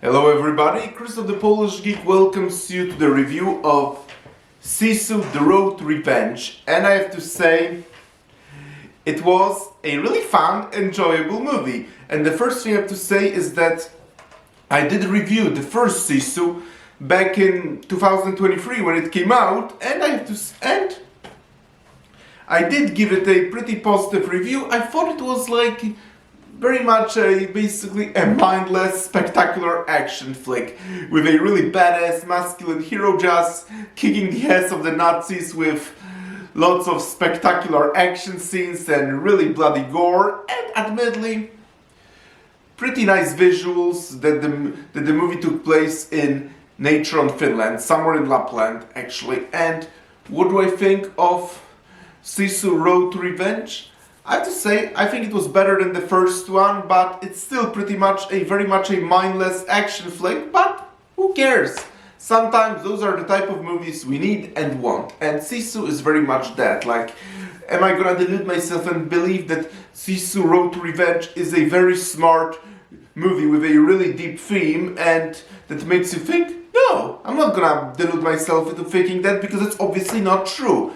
Hello everybody, Chris of the Polish Geek welcomes you to the review of Sisu, The Road to Revenge. And I have to say, it was a really fun, enjoyable movie. And the first thing I have to say is that I did review the first Sisu back in 2023 when it came out, and I did give it a pretty positive review. I thought it was very much basically a mindless, spectacular action flick with a really badass, masculine hero just kicking the ass of the Nazis with lots of spectacular action scenes and really bloody gore, and admittedly, pretty nice visuals that the movie took place in nature in Finland, somewhere in Lapland actually. And what do I think of Sisu Road to Revenge? I have to say, I think it was better than the first one, but it's still very much a mindless action flick, but who cares? Sometimes those are the type of movies we need and want, and Sisu is very much that. Am I gonna delude myself and believe that Sisu Road to Revenge is a very smart movie with a really deep theme and that makes you think? No, I'm not gonna delude myself into thinking that, because it's obviously not true.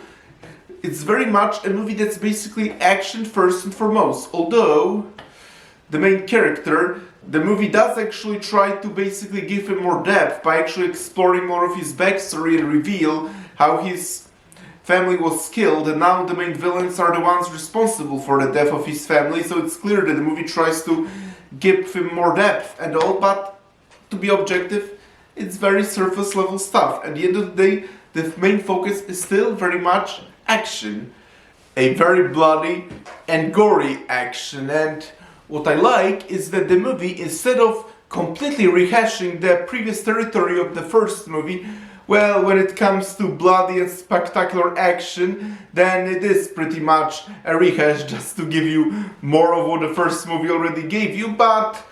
It's very much a movie that's basically action first and foremost. Although the main character, the movie does actually try to basically give him more depth by actually exploring more of his backstory and reveal how his family was killed, and now the main villains are the ones responsible for the death of his family. So it's clear that the movie tries to give him more depth and all, but to be objective, it's very surface level stuff. At the end of the day, the main focus is still very much action, a very bloody and gory action. And what I like is that the movie, instead of completely rehashing the previous territory of the first movie, well, when it comes to bloody and spectacular action, then it is pretty much a rehash just to give you more of what the first movie already gave you. But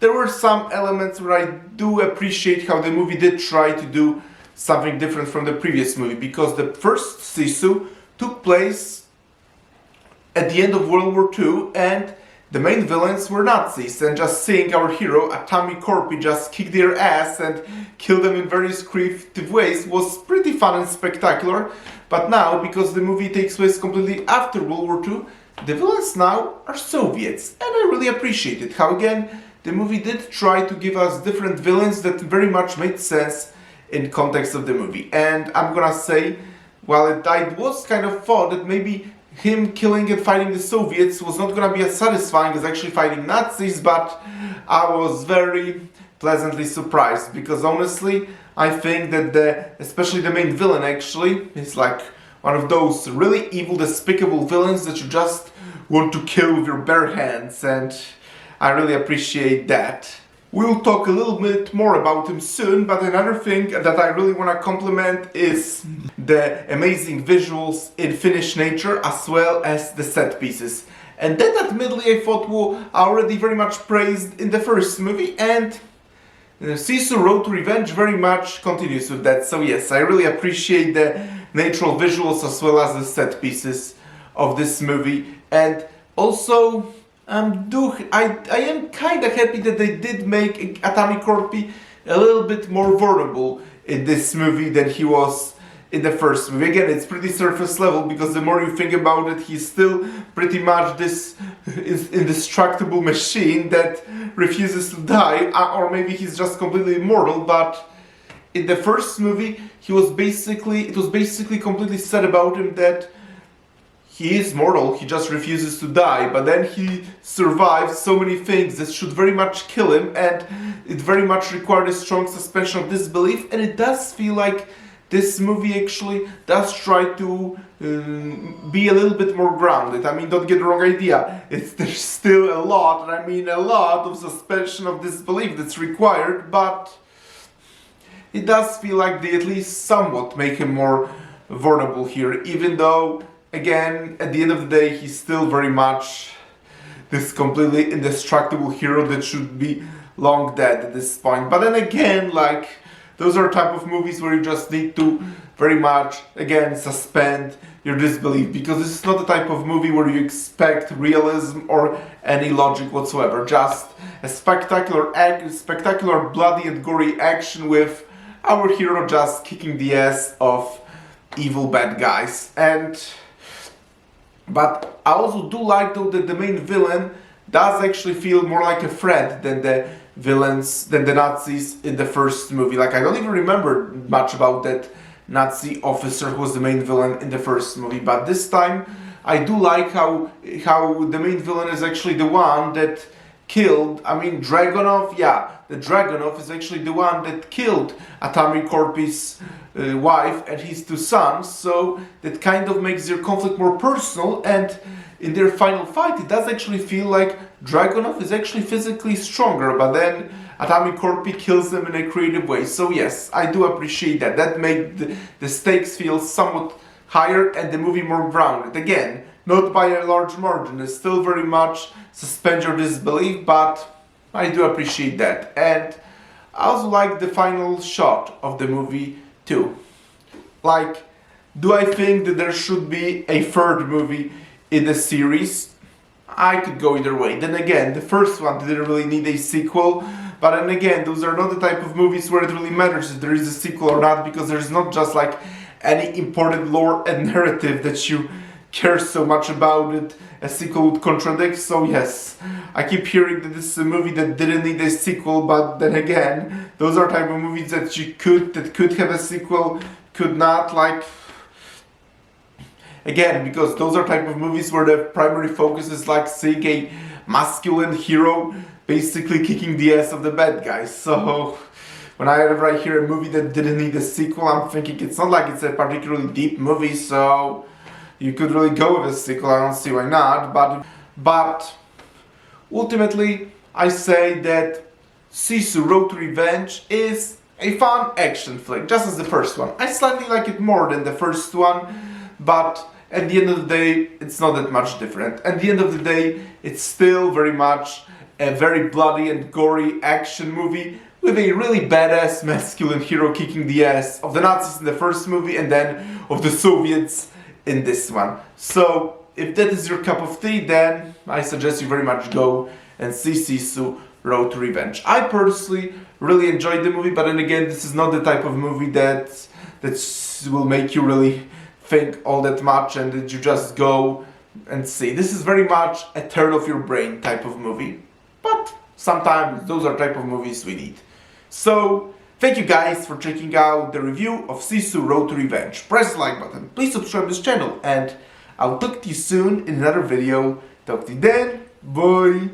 there were some elements where I do appreciate how the movie did try to do something different from the previous movie, because the first Sisu took place at the end of World War II, and the main villains were Nazis, and just seeing our hero, Atomic Corpy, just kick their ass and kill them in various creative ways was pretty fun and spectacular. But now, because the movie takes place completely after World War II, the villains now are Soviets, and I really appreciate it. How again, the movie did try to give us different villains that very much made sense in context of the movie. And I'm gonna say, while I was kind of thought that maybe him killing and fighting the Soviets was not gonna be as satisfying as actually fighting Nazis, but I was very pleasantly surprised, because honestly, I think that especially the main villain actually is like one of those really evil, despicable villains that you just want to kill with your bare hands, and I really appreciate that. We'll talk a little bit more about him soon, but another thing that I really want to compliment is the amazing visuals in Finnish nature, as well as the set pieces. And that admittedly I thought were already very much praised in the first movie, and Sisu Road to Revenge very much continues with that. So yes, I really appreciate the natural visuals as well as the set pieces of this movie. And also, I am kind of happy that they did make Atomic Corpy a little bit more vulnerable in this movie than he was in the first movie. Again, it's pretty surface level, because the more you think about it, he's still pretty much this indestructible machine that refuses to die, or maybe he's just completely immortal. But in the first movie, it was basically completely said about him that he is mortal, he just refuses to die, but then he survives so many things that should very much kill him, and it very much required a strong suspension of disbelief. And it does feel like this movie actually does try to be a little bit more grounded. I mean, don't get the wrong idea, there's still a lot of suspension of disbelief that's required, but it does feel like they at least somewhat make him more vulnerable here, even though, again, at the end of the day, he's still very much this completely indestructible hero that should be long dead at this point. But then again, those are type of movies where you just need to very much, again, suspend your disbelief, because this is not the type of movie where you expect realism or any logic whatsoever. Just a spectacular bloody and gory action with our hero just kicking the ass of evil bad guys. But I also do like though that the main villain does actually feel more like a friend than the Nazis in the first movie. Like, I don't even remember much about that Nazi officer who was the main villain in the first movie, but this time I do like how the main villain is actually the one that killed, Dragunov, the Dragunov is actually the one that killed Atomic Corp's wife and his two sons, so that kind of makes their conflict more personal, and in their final fight it does actually feel like Dragunov is actually physically stronger, but then Atomic Corp kills them in a creative way. So yes, I do appreciate that. That made the stakes feel somewhat higher and the movie more grounded. Again, not by a large margin. It's still very much suspend your disbelief, but I do appreciate that. And I also like the final shot of the movie too. Like, do I think that there should be a third movie in the series? I could go either way. Then again, the first one didn't really need a sequel. But then again, those are not the type of movies where it really matters if there is a sequel or not, because there's not just like any important lore and narrative that you care so much about it a sequel would contradict. So yes, I keep hearing that this is a movie that didn't need a sequel, but then again, those are type of movies that could have a sequel, could not, like, again, because those are type of movies where the primary focus is like seeing a masculine hero basically kicking the ass of the bad guys. So whenever I hear a movie that didn't need a sequel, I'm thinking it's not like it's a particularly deep movie, so you could really go with a sequel. I don't see why not. But ultimately, I say that Sisu Road to Revenge is a fun action flick, just as the first one. I slightly like it more than the first one, but at the end of the day, it's not that much different. At the end of the day, it's still very much a very bloody and gory action movie with a really badass masculine hero kicking the ass of the Nazis in the first movie and then of the Soviets in this one. So if that is your cup of tea, then I suggest you very much go and see Sisu Road to Revenge. I personally really enjoyed the movie, but then again, this is not the type of movie that will make you really think all that much and that you just go and see. This is very much a turn off your brain type of movie. But sometimes those are type of movies we need. So, thank you guys for checking out the review of Sisu Road to Revenge. Press the like button, please subscribe to this channel, and I'll talk to you soon in another video. Talk to you then, bye!